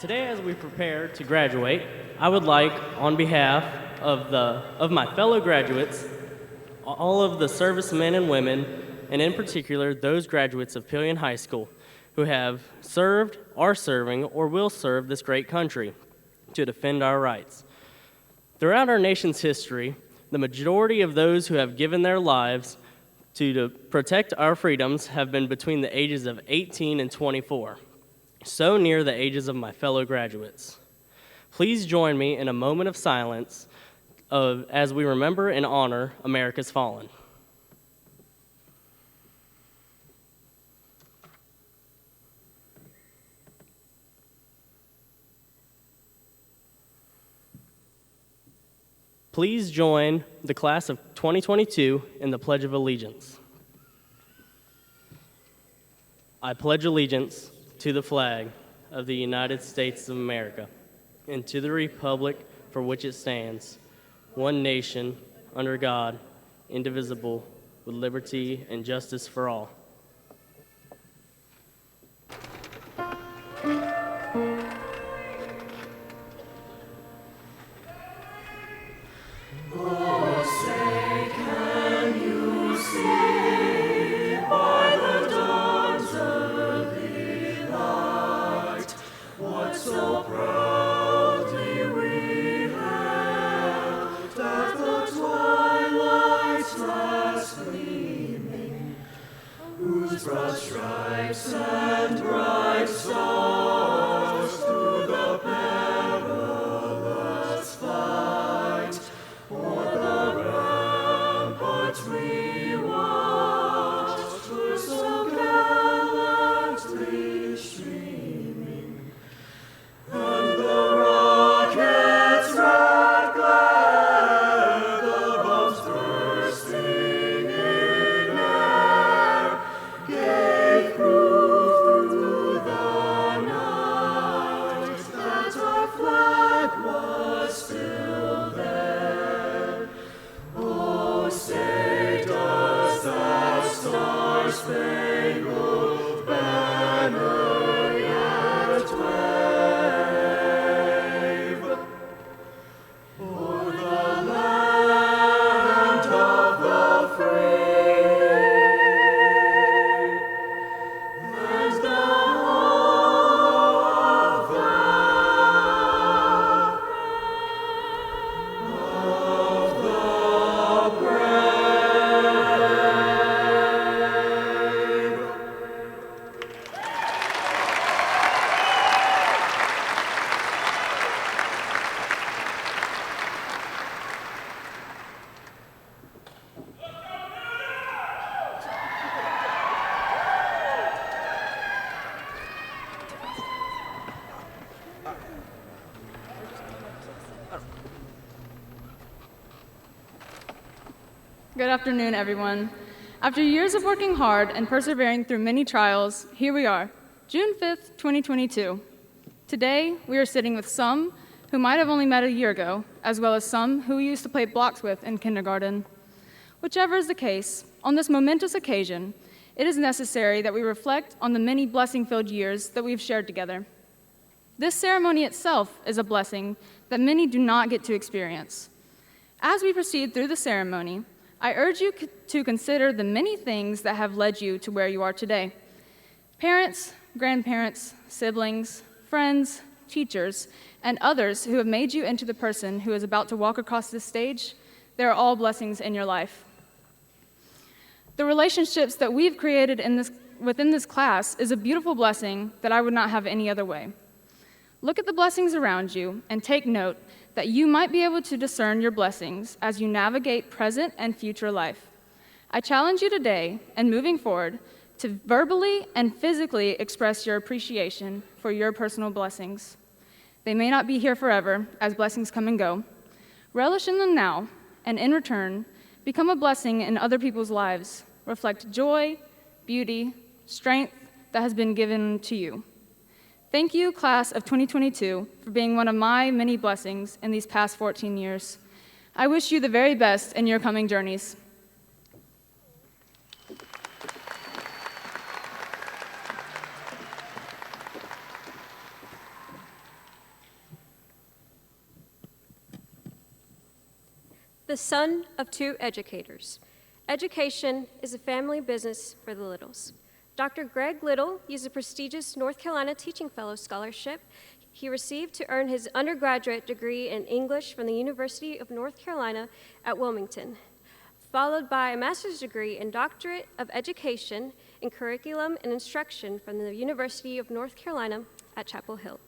Today, as we prepare to graduate, I would like, on behalf of my fellow graduates, all of the servicemen and women, and in particular, those graduates of Pelion High School who have served, are serving, or will serve this great country to defend our rights. Throughout our nation's history, the majority of those who have given their lives to protect our freedoms have been between the ages of 18 and 24, so near the ages of my fellow graduates. Please join me in a moment of silence as we remember and honor America's fallen. Please join the class of 2022 in the Pledge of Allegiance. I pledge allegiance to the flag of the United States of America and to the republic for which it stands, one nation, under God, indivisible, with liberty and justice for all. Broad stripes and bright stars through the perilous fight, o'er the ramparts we watched were so gallantly streaming, and the rockets' red glare, the bombs bursting in air, gave proof through the night that our flag was still there. Oh, say does that star-spangled banner yet wave o'er the land of the free and the home of the brave. Good afternoon, everyone. After years of working hard and persevering through many trials, here we are, June 5th, 2022. Today, we are sitting with some who might have only met a year ago, as well as some who we used to play blocks with in kindergarten. Whichever is the case, on this momentous occasion, it is necessary that we reflect on the many blessing-filled years that we've shared together. This ceremony itself is a blessing that many do not get to experience. As we proceed through the ceremony, I urge you to consider the many things that have led you to where you are today. Parents, grandparents, siblings, friends, teachers, and others who have made you into the person who is about to walk across this stage, they are all blessings in your life. The relationships that we've created within this class is a beautiful blessing that I would not have any other way. Look at the blessings around you and take note that you might be able to discern your blessings as you navigate present and future life. I challenge you today and moving forward to verbally and physically express your appreciation for your personal blessings. They may not be here forever, as blessings come and go. Relish in them now, and in return, become a blessing in other people's lives. Reflect joy, beauty, strength that has been given to you. Thank you, class of 2022, for being one of my many blessings in these past 14 years. I wish you the very best in your coming journeys. the son of two educators. Education is a family business for the Littles. Dr. Greg Little used a prestigious North Carolina Teaching Fellow Scholarship he received to earn his undergraduate degree in English from the University of North Carolina at Wilmington, followed by a master's degree in Doctorate of Education in Curriculum and Instruction from the University of North Carolina at Chapel Hill.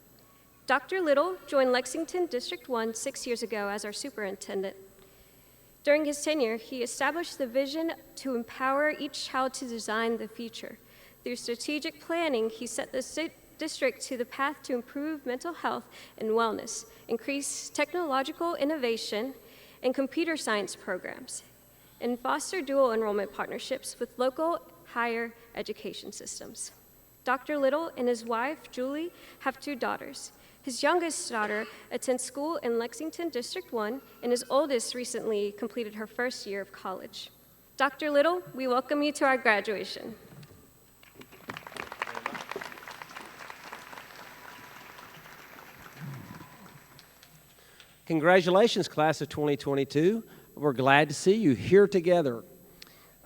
Dr. Little joined Lexington District One 6 years ago as our superintendent. During his tenure, he established the vision to empower each child to design the future. Through strategic planning, he set the district to the path to improve mental health and wellness, increase technological innovation and computer science programs, and foster dual enrollment partnerships with local higher education systems. Dr. Little and his wife, Julie, have 2 daughters. His youngest daughter attends school in Lexington District 1, and his oldest recently completed her first year of college. Dr. Little, we welcome you to our graduation. Congratulations, class of 2022. We're glad to see you here together.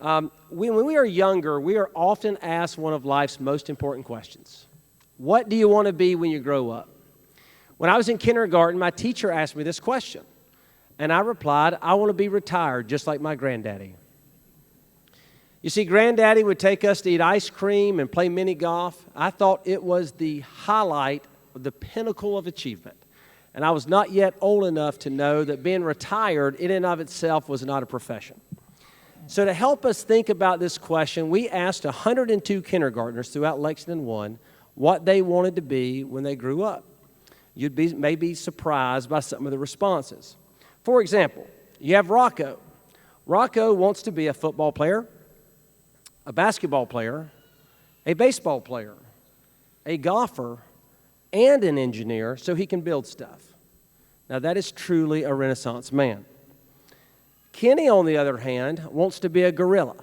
When we are younger, we are often asked one of life's most important questions. What do you want to be when you grow up? When I was in kindergarten, my teacher asked me this question, and I replied, I want to be retired just like my granddaddy. You see, granddaddy would take us to eat ice cream and play mini golf. I thought it was the highlight of the pinnacle of achievement. And I was not yet old enough to know that being retired in and of itself was not a profession. So to help us think about this question, we asked 102 kindergartners throughout Lexington One what they wanted to be when they grew up. You'd be maybe surprised by some of the responses. For example, you have Rocco. Rocco wants to be a football player, a basketball player, a baseball player, a golfer, and an engineer so he can build stuff. Now that is truly a Renaissance man. Kenny, on the other hand, wants to be a gorilla.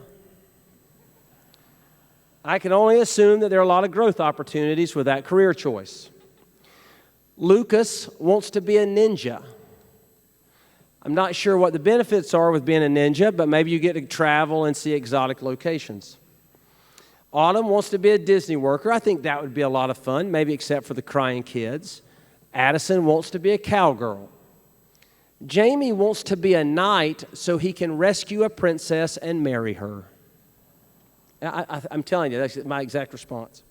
I can only assume that there are a lot of growth opportunities with that career choice. Lucas wants to be a ninja. I'm not sure what the benefits are with being a ninja, but maybe you get to travel and see exotic locations. Autumn wants to be a Disney worker. I think that would be a lot of fun, maybe except for the crying kids. Addison wants to be a cowgirl. Jamie wants to be a knight so he can rescue a princess and marry her. I'm telling you, that's my exact response.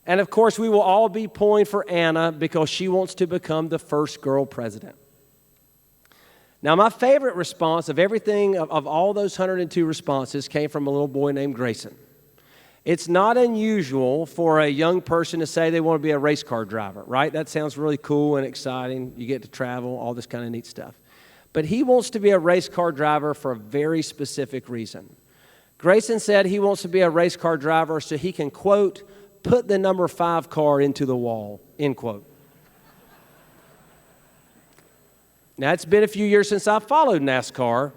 And of course, we will all be pulling for Anna because she wants to become the first girl president. Now, my favorite response of everything, of all those 102 responses, came from a little boy named Grayson. It's not unusual for a young person to say they want to be a race car driver, right? That sounds really cool and exciting. You get to travel, all this kind of neat stuff. But he wants to be a race car driver for a very specific reason. Grayson said he wants to be a race car driver so he can, quote, put the number 5 car into the wall, end quote. Now, it's been a few years since I followed NASCAR,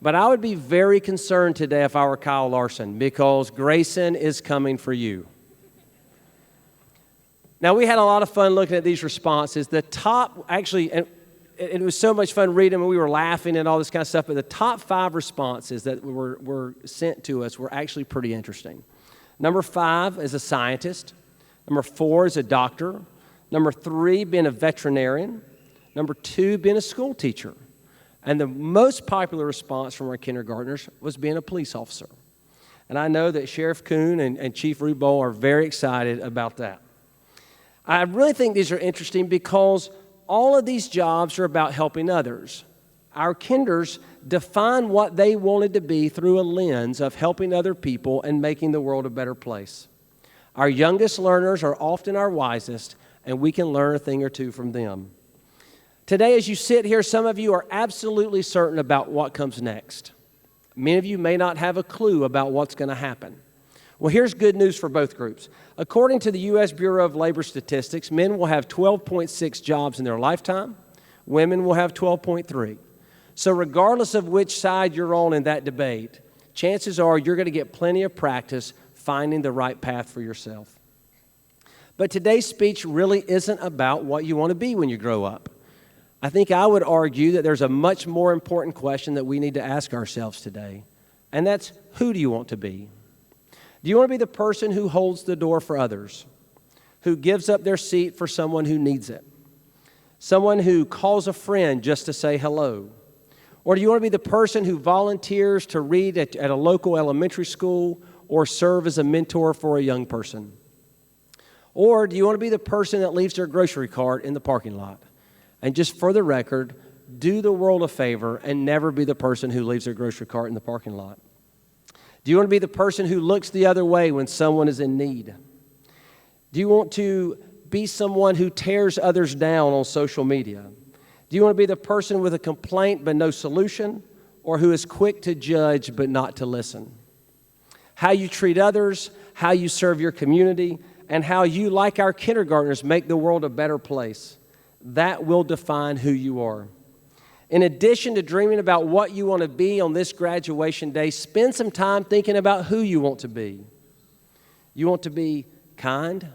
but I would be very concerned today if I were Kyle Larson because Grayson is coming for you. Now, we had a lot of fun looking at these responses. The top, actually, and it was so much fun reading them, and we were laughing and all this kind of stuff, but the top 5 responses that were sent to us were actually pretty interesting. Number 5 is a scientist. Number 4 is a doctor. Number 3, being a veterinarian. Number 2, being a school teacher. And the most popular response from our kindergartners was being a police officer. And I know that Sheriff Kuhn and Chief Rubo are very excited about that. I really think these are interesting because all of these jobs are about helping others. Our kinders define what they wanted to be through a lens of helping other people and making the world a better place. Our youngest learners are often our wisest, and we can learn a thing or two from them. Today, as you sit here, some of you are absolutely certain about what comes next. Many of you may not have a clue about what's going to happen. Well, here's good news for both groups. According to the U.S. Bureau of Labor Statistics, men will have 12.6 jobs in their lifetime. Women will have 12.3. So regardless of which side you're on in that debate, chances are you're going to get plenty of practice finding the right path for yourself. But today's speech really isn't about what you want to be when you grow up. I think I would argue that there's a much more important question that we need to ask ourselves today, and that's, who do you want to be? Do you want to be the person who holds the door for others, who gives up their seat for someone who needs it, someone who calls a friend just to say hello? Or do you want to be the person who volunteers to read at a local elementary school or serve as a mentor for a young person? Or do you want to be the person that leaves their grocery cart in the parking lot? And just for the record, do the world a favor and never be the person who leaves their grocery cart in the parking lot. Do you want to be the person who looks the other way when someone is in need? Do you want to be someone who tears others down on social media? Do you want to be the person with a complaint but no solution, or who is quick to judge but not to listen? How you treat others, how you serve your community, and how you, like our kindergartners, make the world a better place, that will define who you are. In addition to dreaming about what you want to be on this graduation day, spend some time thinking about who you want to be. You want to be kind,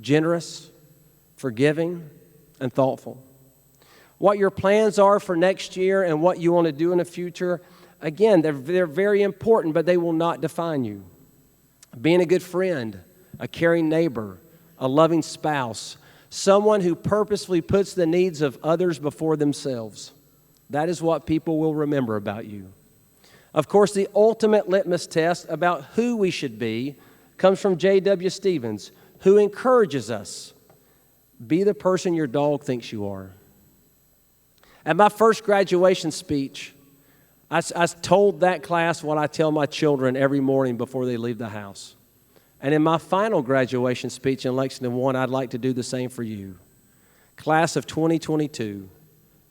generous, forgiving, and thoughtful. What your plans are for next year and what you want to do in the future, again, they're very important, but they will not define you. Being a good friend, a caring neighbor, a loving spouse, someone who purposefully puts the needs of others before themselves. That is what people will remember about you. Of course, the ultimate litmus test about who we should be comes from J.W. Stevens, who encourages us, be the person your dog thinks you are. At my first graduation speech, I told that class what I tell my children every morning before they leave the house. And in my final graduation speech in Lexington One, I'd like to do the same for you. Class of 2022,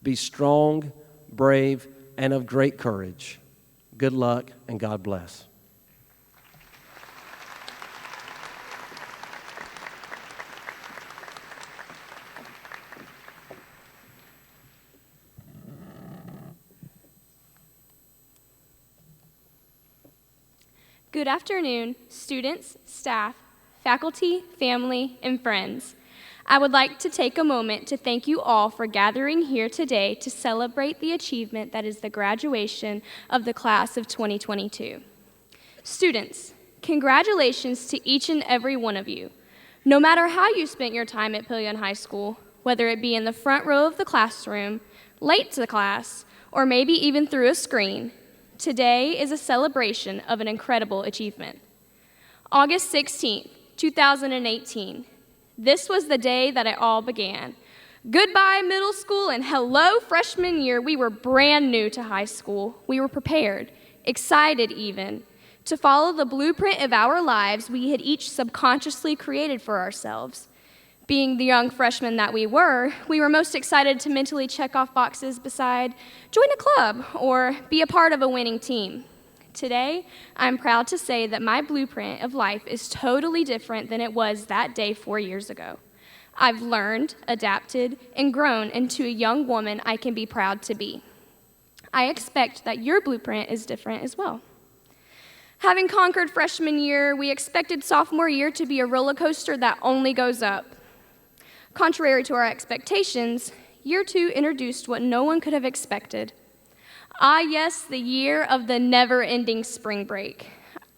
be strong, brave, and of great courage. Good luck, and God bless. Good afternoon, students, staff, faculty, family, and friends. I would like to take a moment to thank you all for gathering here today to celebrate the achievement that is the graduation of the class of 2022. Students, congratulations to each and every one of you. No matter how you spent your time at Pelion High School, whether it be in the front row of the classroom, late to class, or maybe even through a screen, today is a celebration of an incredible achievement. August 16th, 2018. This was the day that it all began. Goodbye middle school and hello freshman year. We were brand new to high school. We were prepared, excited even, to follow the blueprint of our lives we had each subconsciously created for ourselves. Being the young freshmen that we were most excited to mentally check off boxes beside join a club or be a part of a winning team. Today, I'm proud to say that my blueprint of life is totally different than it was that day 4 years ago. I've learned, adapted, and grown into a young woman I can be proud to be. I expect that your blueprint is different as well. Having conquered freshman year, we expected sophomore year to be a roller coaster that only goes up. Contrary to our expectations, year 2 introduced what no one could have expected. Ah, yes, the year of the never-ending spring break.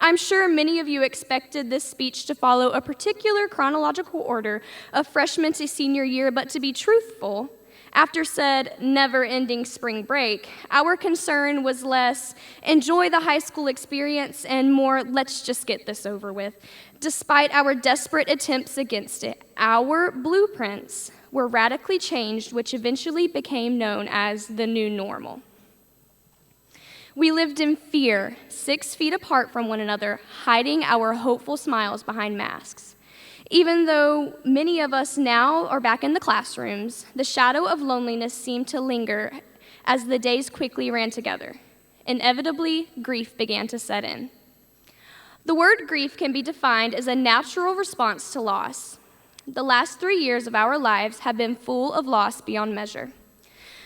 I'm sure many of you expected this speech to follow a particular chronological order of freshman to senior year, but to be truthful, after said never-ending spring break, our concern was less enjoy the high school experience and more let's just get this over with. Despite our desperate attempts against it, our blueprints were radically changed, which eventually became known as the new normal. We lived in fear, 6 feet apart from one another, hiding our hopeful smiles behind masks. Even though many of us now are back in the classrooms, the shadow of loneliness seemed to linger as the days quickly ran together. Inevitably, grief began to set in. The word grief can be defined as a natural response to loss. The last 3 years of our lives have been full of loss beyond measure.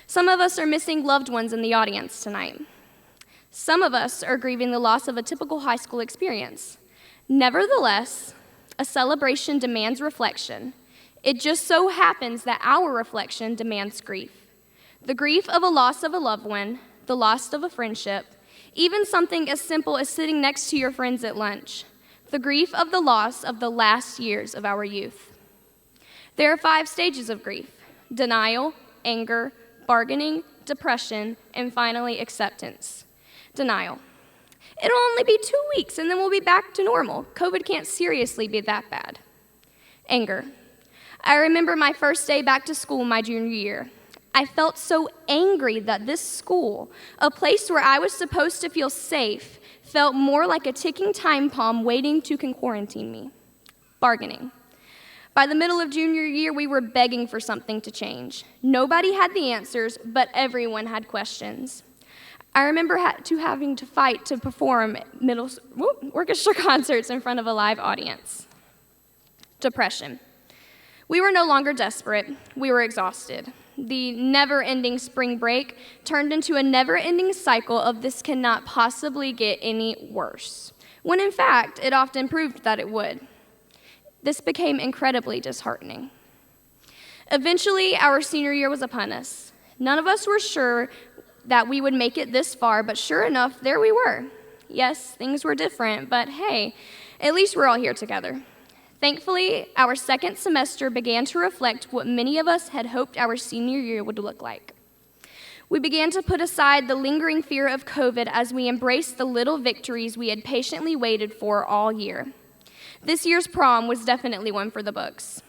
Some of us are missing loved ones in the audience tonight. Some of us are grieving the loss of a typical high school experience. Nevertheless, a celebration demands reflection. It just so happens that our reflection demands grief. The grief of a loss of a loved one, the loss of a friendship, even something as simple as sitting next to your friends at lunch. The grief of the loss of the last years of our youth. There are 5 stages of grief: denial, anger, bargaining, depression, and finally acceptance. Denial. It'll only be 2 weeks and then we'll be back to normal. COVID can't seriously be that bad. Anger. I remember my first day back to school my junior year. I felt so angry that this school, a place where I was supposed to feel safe, felt more like a ticking time bomb waiting to quarantine me. Bargaining. By the middle of junior year, we were begging for something to change. Nobody had the answers, but everyone had questions. I remember having to fight to perform orchestra concerts in front of a live audience. Depression. We were no longer desperate. We were exhausted. The never-ending spring break turned into a never-ending cycle of this cannot possibly get any worse, when in fact, it often proved that it would. This became incredibly disheartening. Eventually, our senior year was upon us. None of us were sure that we would make it this far, but sure enough, there we were. Yes, things were different, but hey, at least we're all here together. Thankfully, our second semester began to reflect what many of us had hoped our senior year would look like. We began to put aside the lingering fear of COVID as we embraced the little victories we had patiently waited for all year. This year's prom was definitely one for the books.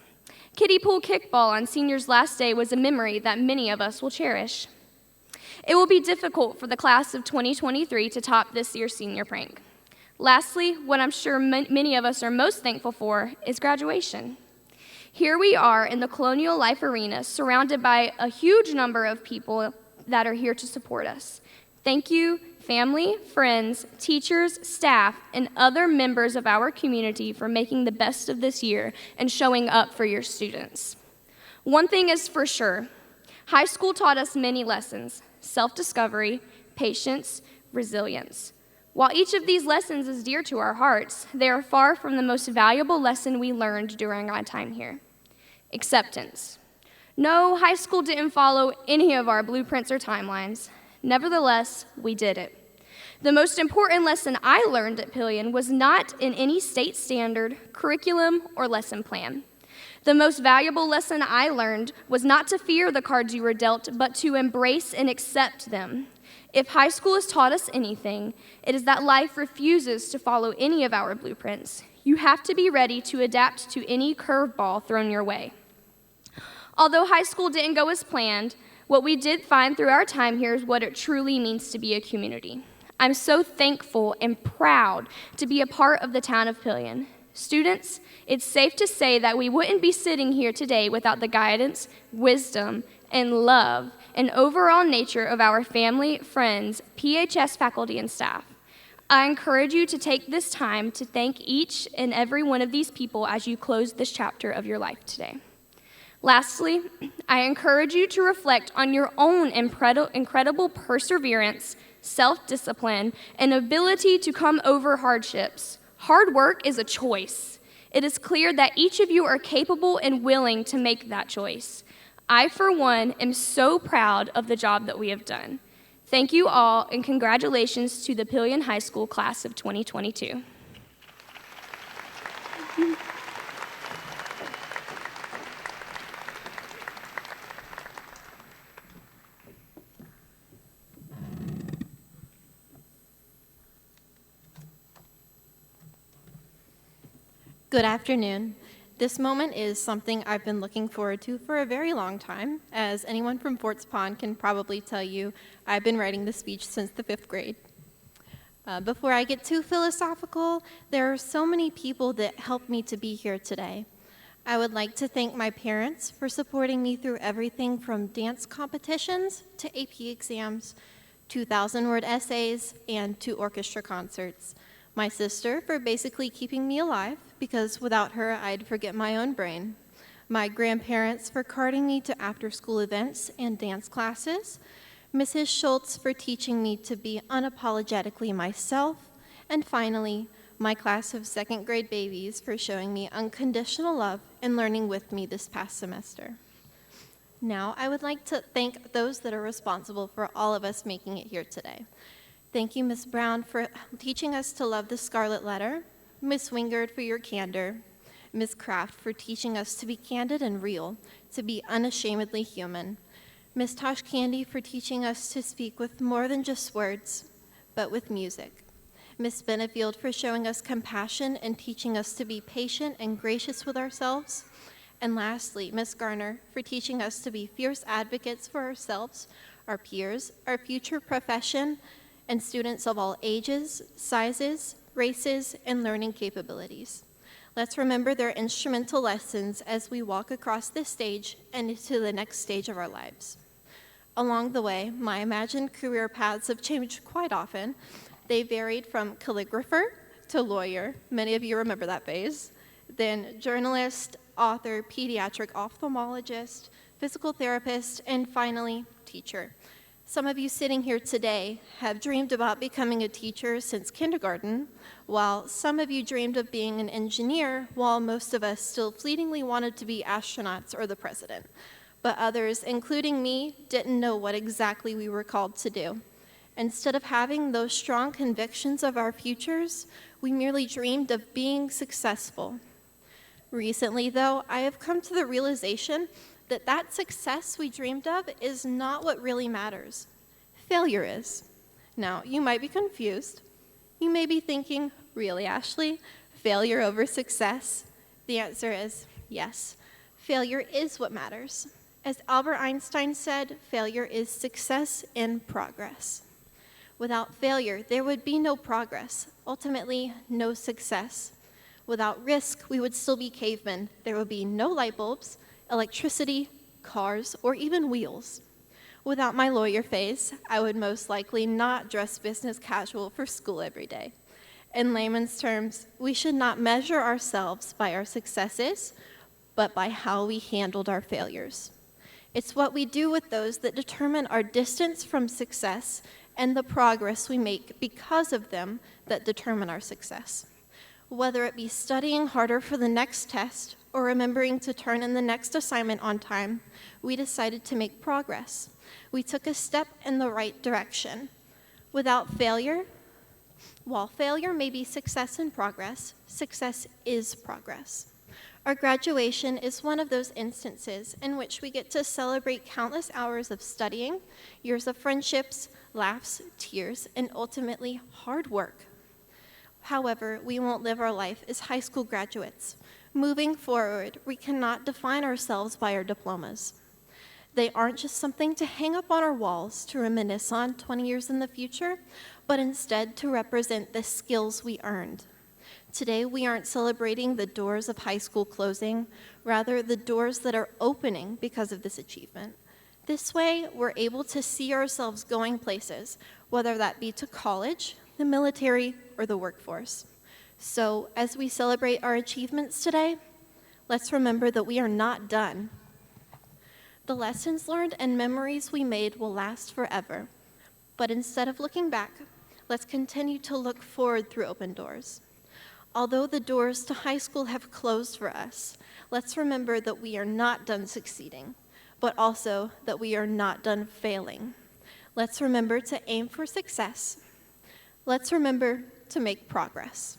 Kiddie pool kickball on senior's last day was a memory that many of us will cherish. It will be difficult for the class of 2023 to top this year's senior prank. Lastly, what I'm sure many of us are most thankful for is graduation. Here we are in the Colonial Life Arena, surrounded by a huge number of people that are here to support us. Thank you, family, friends, teachers, staff, and other members of our community for making the best of this year and showing up for your students. One thing is for sure, high school taught us many lessons: self-discovery, patience, resilience. While each of these lessons is dear to our hearts, they are far from the most valuable lesson we learned during our time here: acceptance. No, high school didn't follow any of our blueprints or timelines. Nevertheless, we did it. The most important lesson I learned at Pelion was not in any state standard, curriculum, or lesson plan. The most valuable lesson I learned was not to fear the cards you were dealt, but to embrace and accept them. If high school has taught us anything, it is that life refuses to follow any of our blueprints. You have to be ready to adapt to any curveball thrown your way. Although high school didn't go as planned, what we did find through our time here is what it truly means to be a community. I'm so thankful and proud to be a part of the town of Pelion. Students, it's safe to say that we wouldn't be sitting here today without the guidance, wisdom, and love and overall nature of our family, friends, PHS faculty, and staff. I encourage you to take this time to thank each and every one of these people as you close this chapter of your life today. Lastly, I encourage you to reflect on your own incredible perseverance, self-discipline, and ability to come over hardships. Hard work is a choice. It is clear that each of you are capable and willing to make that choice. I, for one, am so proud of the job that we have done. Thank you all, and congratulations to the Pelion High School class of 2022. Good afternoon. This moment is something I've been looking forward to for a very long time. As anyone from Forts Pond can probably tell you, I've been writing this speech since the 5th grade. Before I get too philosophical, there are so many people that helped me to be here today. I would like to thank my parents for supporting me through everything from dance competitions to AP exams, 2,000-word essays, and to orchestra concerts. My sister for basically keeping me alive, because without her, I'd forget my own brain. My grandparents for carting me to after-school events and dance classes. Mrs. Schultz for teaching me to be unapologetically myself. And finally, my class of 2nd grade babies for showing me unconditional love and learning with me this past semester. Now, I would like to thank those that are responsible for all of us making it here today. Thank you, Ms. Brown, for teaching us to love the scarlet letter, Ms. Wingard for your candor, Ms. Kraft for teaching us to be candid and real, to be unashamedly human, Ms. Tosh Candy for teaching us to speak with more than just words, but with music, Ms. Benefield for showing us compassion and teaching us to be patient and gracious with ourselves, and lastly, Ms. Garner for teaching us to be fierce advocates for ourselves, our peers, our future profession, and students of all ages, sizes, races, and learning capabilities. Let's remember their instrumental lessons as we walk across this stage and into the next stage of our lives. Along the way, my imagined career paths have changed quite often. They varied from calligrapher to lawyer. Many of you remember that phase. Then journalist, author, pediatric ophthalmologist, physical therapist, and finally, teacher. Some of you sitting here today have dreamed about becoming a teacher since kindergarten, while some of you dreamed of being an engineer, while most of us still fleetingly wanted to be astronauts or the president. But others, including me, didn't know what exactly we were called to do. Instead of having those strong convictions of our futures, we merely dreamed of being successful. Recently, though, I have come to the realization that that success we dreamed of is not what really matters. Failure is. Now, you might be confused. You may be thinking, really, Ashley? Failure over success? The answer is yes. Failure is what matters. As Albert Einstein said, failure is success in progress. Without failure, there would be no progress, ultimately, no success. Without risk, we would still be cavemen. There would be no light bulbs, electricity, cars, or even wheels. Without my lawyer phase, I would most likely not dress business casual for school every day. In layman's terms, we should not measure ourselves by our successes, but by how we handled our failures. It's what we do with those that determine our distance from success and the progress we make because of them that determine our success. Whether it be studying harder for the next test or remembering to turn in the next assignment on time, we decided to make progress. We took a step in the right direction. Without failure, while failure may be success in progress, success is progress. Our graduation is one of those instances in which we get to celebrate countless hours of studying, years of friendships, laughs, tears, and ultimately hard work. However, we won't live our life as high school graduates. Moving forward, we cannot define ourselves by our diplomas. They aren't just something to hang up on our walls to reminisce on 20 years in the future, but instead to represent the skills we earned. Today, we aren't celebrating the doors of high school closing, rather the doors that are opening because of this achievement. This way, we're able to see ourselves going places, whether that be to college, the military, or the workforce. So, as we celebrate our achievements today, let's remember that we are not done. The lessons learned and memories we made will last forever. But instead of looking back, let's continue to look forward through open doors. Although the doors to high school have closed for us, let's remember that we are not done succeeding, but also that we are not done failing. Let's remember to aim for success. Let's remember to make progress.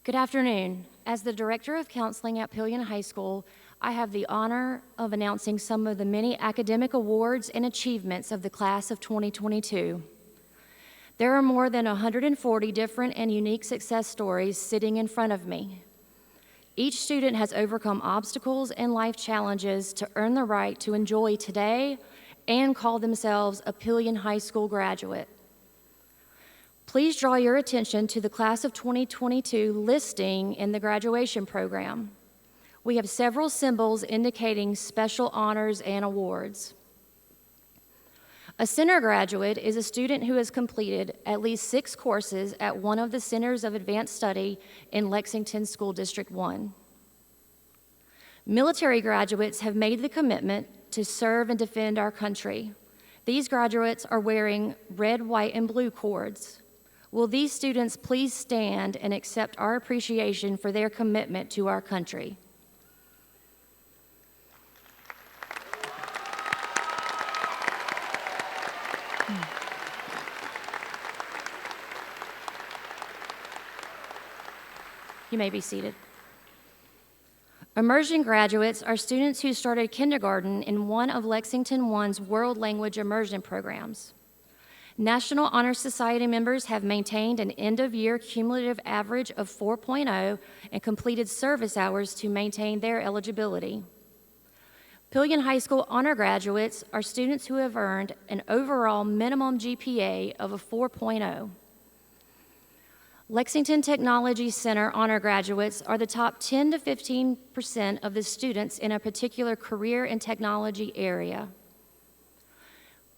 Good afternoon. As the Director of Counseling at Pelion High School, I have the honor of announcing some of the many academic awards and achievements of the class of 2022. There are more than 140 different and unique success stories sitting in front of me. Each student has overcome obstacles and life challenges to earn the right to enjoy today and call themselves a Pelion High School graduate. Please draw your attention to the class of 2022 listing in the graduation program. We have several symbols indicating special honors and awards. A center graduate is a student who has completed at least 6 courses at one of the Centers of Advanced Study in Lexington School District One. Military graduates have made the commitment to serve and defend our country. These graduates are wearing red, white, and blue cords. Will these students please stand and accept our appreciation for their commitment to our country? You may be seated. Immersion graduates are students who started kindergarten in one of Lexington One's World Language Immersion programs. National Honor Society members have maintained an end-of-year cumulative average of 4.0 and completed service hours to maintain their eligibility. Pelion High School honor graduates are students who have earned an overall minimum GPA of a 4.0. Lexington Technology Center honor graduates are the top 10 to 15% of the students in a particular career and technology area.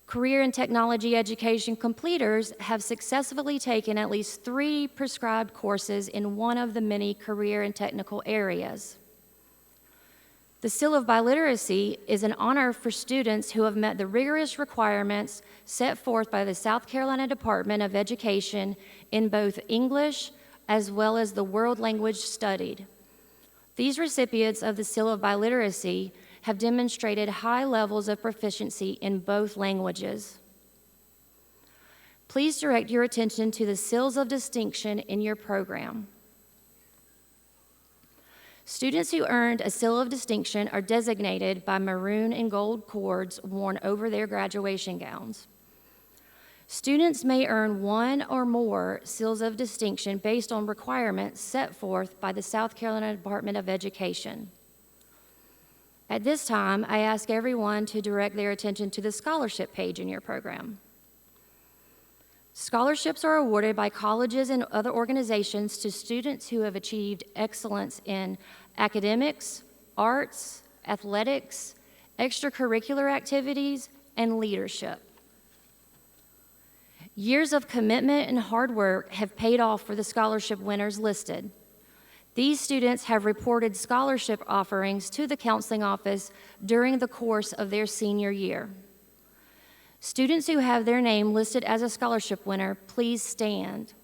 Career and technology education completers have successfully taken at least 3 prescribed courses in one of the many career and technical areas. The Seal of Biliteracy is an honor for students who have met the rigorous requirements set forth by the South Carolina Department of Education in both English as well as the world language studied. These recipients of the Seal of Biliteracy have demonstrated high levels of proficiency in both languages. Please direct your attention to the Seals of Distinction in your program. Students who earned a Seal of Distinction are designated by maroon and gold cords worn over their graduation gowns. Students may earn 1 or more Seals of Distinction based on requirements set forth by the South Carolina Department of Education. At this time, I ask everyone to direct their attention to the scholarship page in your program. Scholarships are awarded by colleges and other organizations to students who have achieved excellence in academics, arts, athletics, extracurricular activities, and leadership. Years of commitment and hard work have paid off for the scholarship winners listed. These students have reported scholarship offerings to the counseling office during the course of their senior year. Students who have their name listed as a scholarship winner, please stand.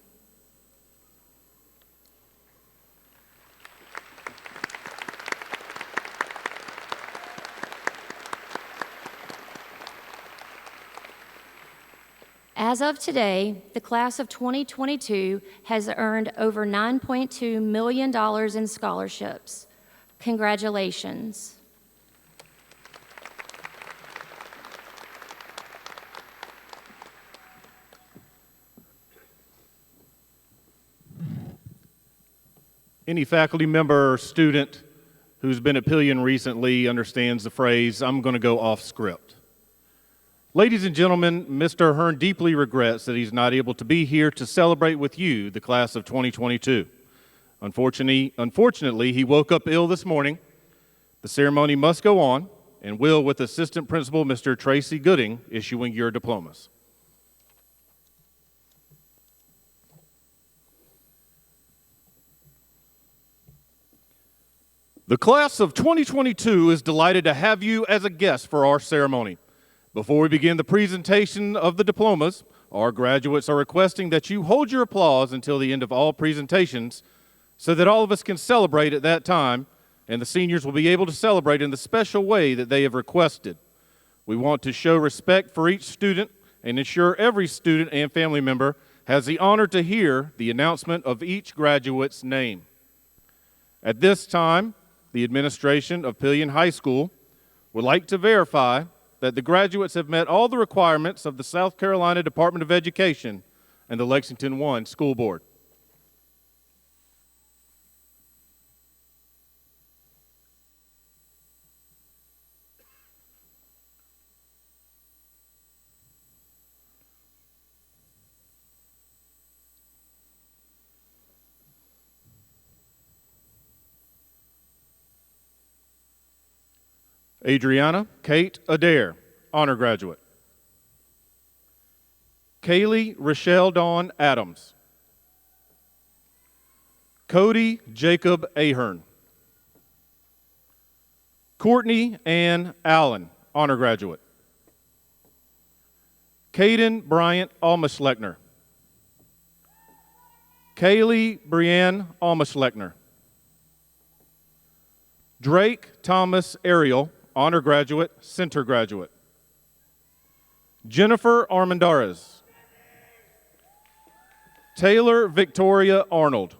As of today, the class of 2022 has earned over $9.2 million in scholarships. Congratulations. Any faculty member or student who's been at Pelion recently understands the phrase, "I'm going to go off script." Ladies and gentlemen, Mr. Hearn deeply regrets that he's not able to be here to celebrate with you the class of 2022. Unfortunately, he woke up ill this morning. The ceremony must go on and will with Assistant Principal Mr. Tracy Gooding issuing your diplomas. The class of 2022 is delighted to have you as a guest for our ceremony. Before we begin the presentation of the diplomas, our graduates are requesting that you hold your applause until the end of all presentations so that all of us can celebrate at that time, and the seniors will be able to celebrate in the special way that they have requested. We want to show respect for each student and ensure every student and family member has the honor to hear the announcement of each graduate's name. At this time, the administration of Pelion High School would like to verify that the graduates have met all the requirements of the South Carolina Department of Education and the Lexington One School Board. Adriana Kate Adair, honor graduate. Kaylee Rochelle Dawn Adams. Cody Jacob Ahern. Courtney Ann Allen, honor graduate. Caden Bryant Almaschleckner. Kaylee Brianne Almaschleckner. Drake Thomas Ariel, honor graduate, center graduate. Jennifer Armendariz. Taylor Victoria Arnold.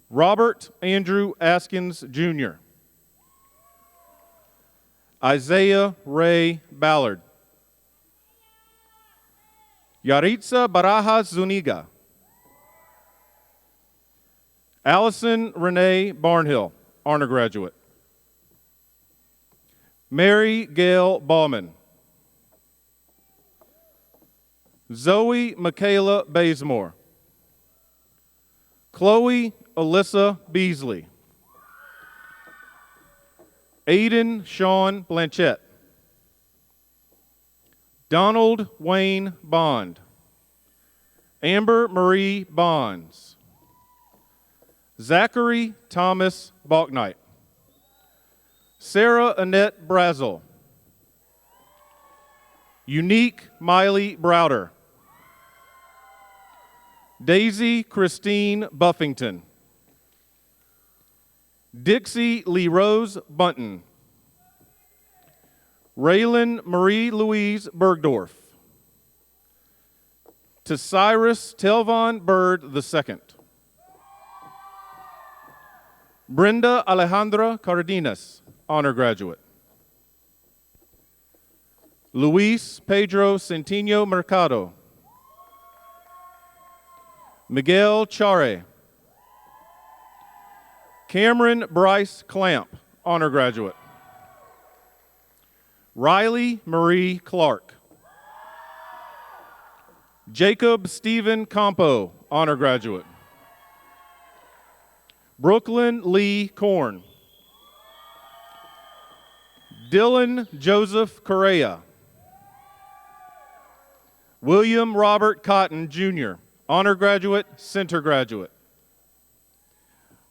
Robert Andrew Askins, Jr. Isaiah Ray Ballard. Yaritza Barajas Zuniga. Allison Renee Barnhill, honor graduate. Mary Gail Bauman. Zoe Michaela Bazemore. Chloe Alyssa Beasley. Aiden Sean Blanchette. Donald Wayne Bond. Amber Marie Bonds. Zachary Thomas Balknight. Sarah Annette Brazel. Unique Miley Browder. Daisy Christine Buffington. Dixie Lee Rose Bunton. Raylan Marie Louise Bergdorf. To Cyrus Telvon Bird II. Brenda Alejandra Cardenas, honor graduate. Luis Pedro Centino Mercado. Miguel Chare. Cameron Bryce Clamp, honor graduate. Riley Marie Clark. Jacob Stephen Campo, honor graduate. Brooklyn Lee Korn. Dylan Joseph Correa. William Robert Cotton, Jr., honor graduate, center graduate.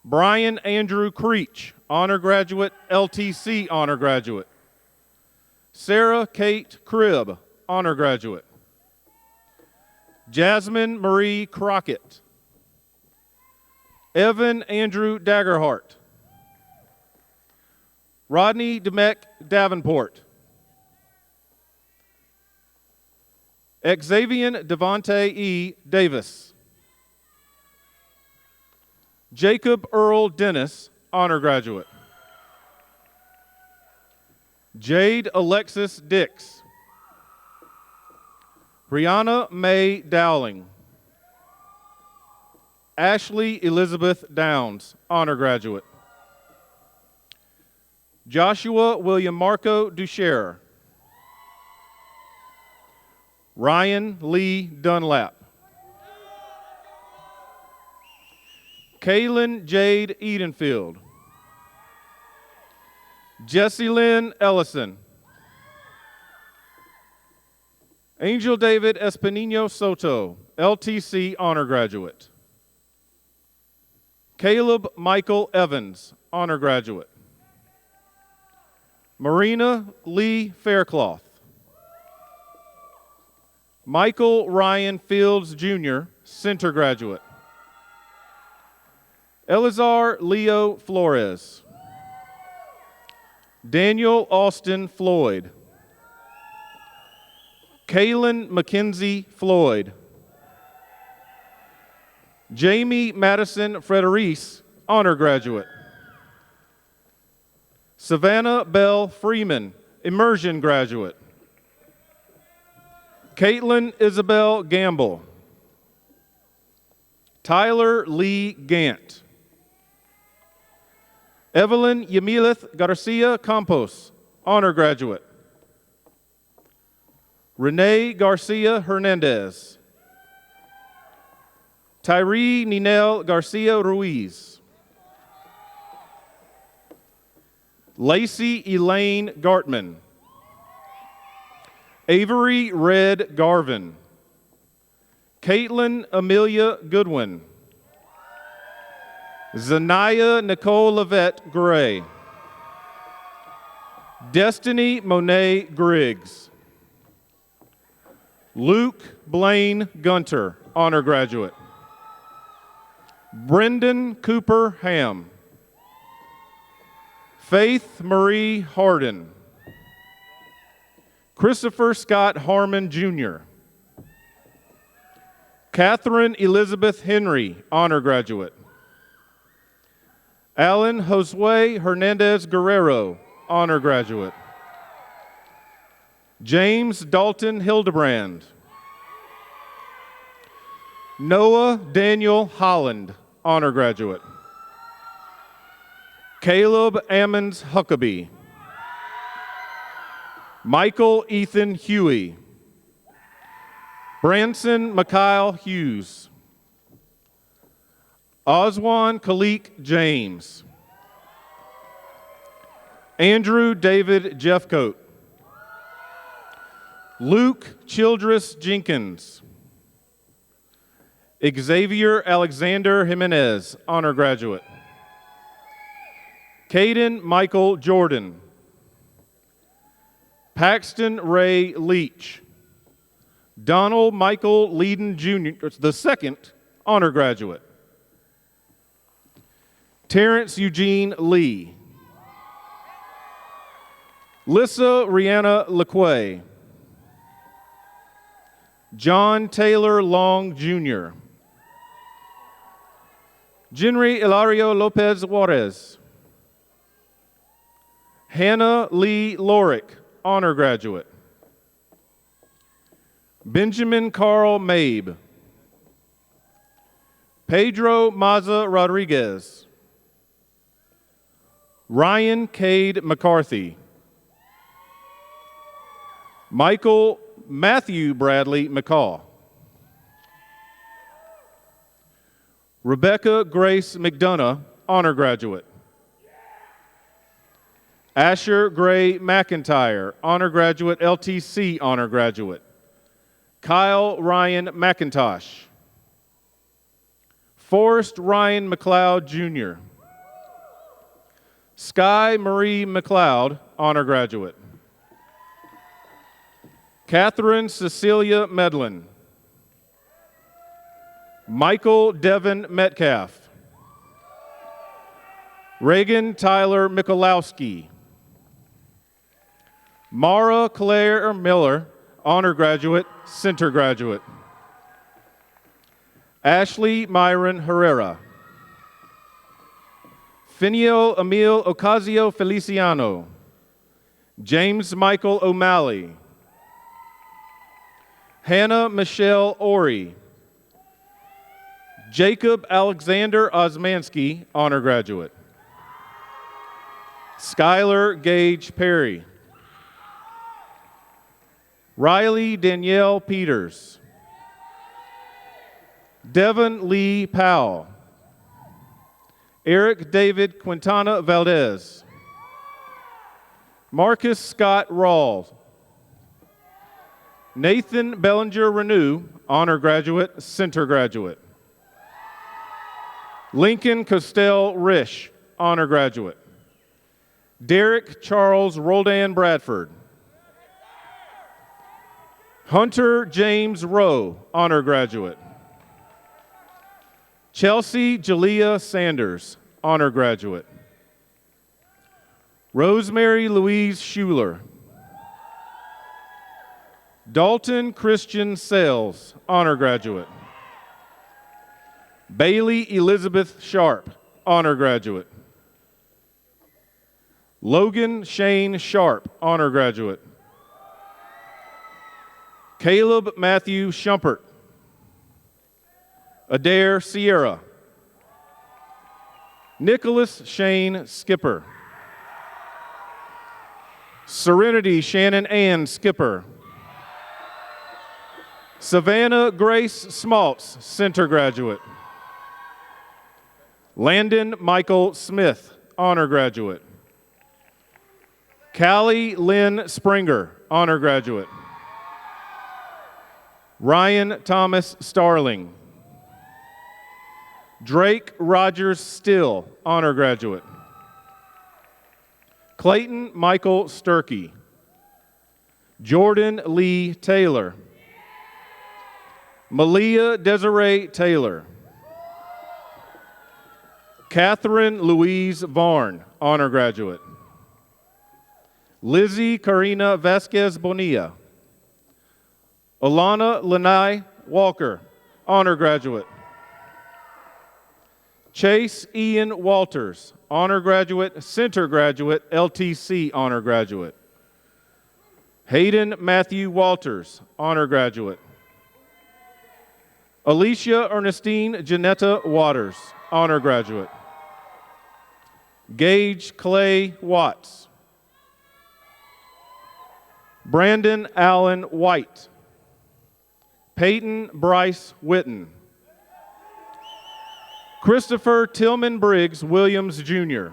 Brian Andrew Creech, honor graduate, LTC honor graduate. Sarah Kate Cribb, honor graduate. Jasmine Marie Crockett. Evan Andrew Daggerhart. Rodney Demek Davenport. Xavier Devontae E. Davis. Jacob Earl Dennis, honor graduate. Jade Alexis Dix. Brianna May Dowling. Ashley Elizabeth Downs, honor graduate. Joshua William Marco Ducher. Ryan Lee Dunlap. Kaylin Jade Edenfield. Jessie Lynn Ellison. Angel David Espinino Soto, LTC honor graduate. Caleb Michael Evans, honor graduate. Marina Lee Faircloth. Michael Ryan Fields, Jr., center graduate. Elazar Leo Flores. Daniel Austin Floyd. Kaylin Mackenzie Floyd. Jamie Madison Frederice, honor graduate. Savannah Bell Freeman, immersion graduate. Caitlin Isabel Gamble. Tyler Lee Gant. Evelyn Yamilith Garcia Campos, honor graduate. Renee Garcia Hernandez. Tyree Ninel Garcia Ruiz. Lacey Elaine Gartman. Avery Red Garvin. Caitlin Amelia Goodwin. Zanaya Nicole Lavette Gray. Destiny Monet Griggs. Luke Blaine Gunter, honor graduate. Brendan Cooper Ham. Faith Marie Harden. Christopher Scott Harmon, Jr. Catherine Elizabeth Henry, honor graduate. Alan Josue Hernandez Guerrero, honor graduate. James Dalton Hildebrand. Noah Daniel Holland, honor graduate. Caleb Ammons Huckabee. Michael Ethan Huey. Branson Mikhail Hughes. Oswan Khalik James. Andrew David Jeffcoat. Luke Childress Jenkins. Xavier Alexander Jimenez, honor graduate. Caden Michael Jordan. Paxton Ray Leach. Donald Michael Leeden Jr., the second, honor graduate. Terrence Eugene Lee. Lissa Rihanna LeQuay. John Taylor Long, Jr. Jenry Ilario Lopez Juarez. Hannah Lee Lorick, honor graduate. Benjamin Carl Mabe. Pedro Maza Rodriguez. Ryan Cade McCarthy. Michael Matthew Bradley McCall. Rebecca Grace McDonough, honor graduate. Asher Gray McIntyre, honor graduate, LTC honor graduate. Kyle Ryan McIntosh. Forrest Ryan McLeod, Jr. Sky Marie McLeod, honor graduate. Catherine Cecilia Medlin. Michael Devin Metcalf. Reagan Tyler Mikulowski. Mara Claire Miller, honor graduate, center graduate. Ashley Myron Herrera. Finiel Emil Ocasio Feliciano. James Michael O'Malley. Hannah Michelle Ori. Jacob Alexander Osmansky, honor graduate. Skylar Gage Perry. Riley Danielle Peters. Devin Lee Powell. Eric David Quintana Valdez. Marcus Scott Rawls. Nathan Bellinger Renew, honor graduate, center graduate. Lincoln Costell Risch, honor graduate. Derek Charles Roldan Bradford. Hunter James Rowe, honor graduate. Chelsea Jalea Sanders, honor graduate. Rosemary Louise Schuler. Dalton Christian Sales, honor graduate. Bailey Elizabeth Sharp, honor graduate. Logan Shane Sharp, honor graduate. Caleb Matthew Shumpert. Adair Sierra. Nicholas Shane Skipper. Serenity Shannon Ann Skipper. Savannah Grace Smaltz, center graduate. Landon Michael Smith, honor graduate. Callie Lynn Springer, honor graduate. Ryan Thomas Starling. Drake Rogers Still, honor graduate. Clayton Michael Sturkey. Jordan Lee Taylor. Malia Desiree Taylor. Catherine Louise Varn, honor graduate. Lizzie Karina Vasquez Bonilla. Alana Lanai Walker, honor graduate. Chase Ian Walters, honor graduate, center graduate, LTC honor graduate. Hayden Matthew Walters, honor graduate. Alicia Ernestine Janetta Waters, honor graduate. Gage Clay Watts. Brandon Allen White. Peyton Bryce Witten. Christopher Tillman Briggs Williams, Jr.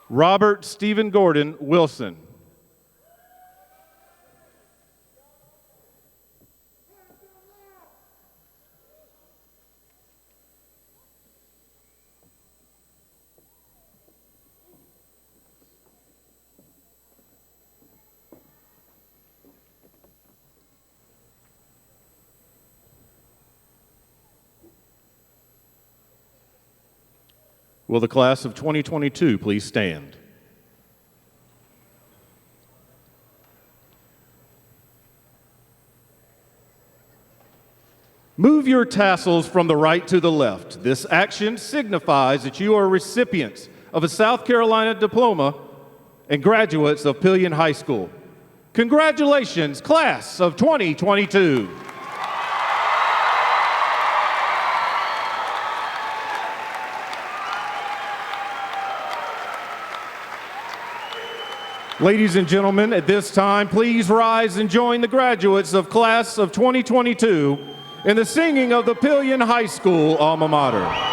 Robert Stephen Gordon Wilson. Will the class of 2022 please stand? Move your tassels from the right to the left. This action signifies that you are recipients of a South Carolina diploma and graduates of Pelion High School. Congratulations, class of 2022. Ladies and gentlemen, at this time, please rise and join the graduates of class of 2022 in the singing of the Pelion High School alma mater.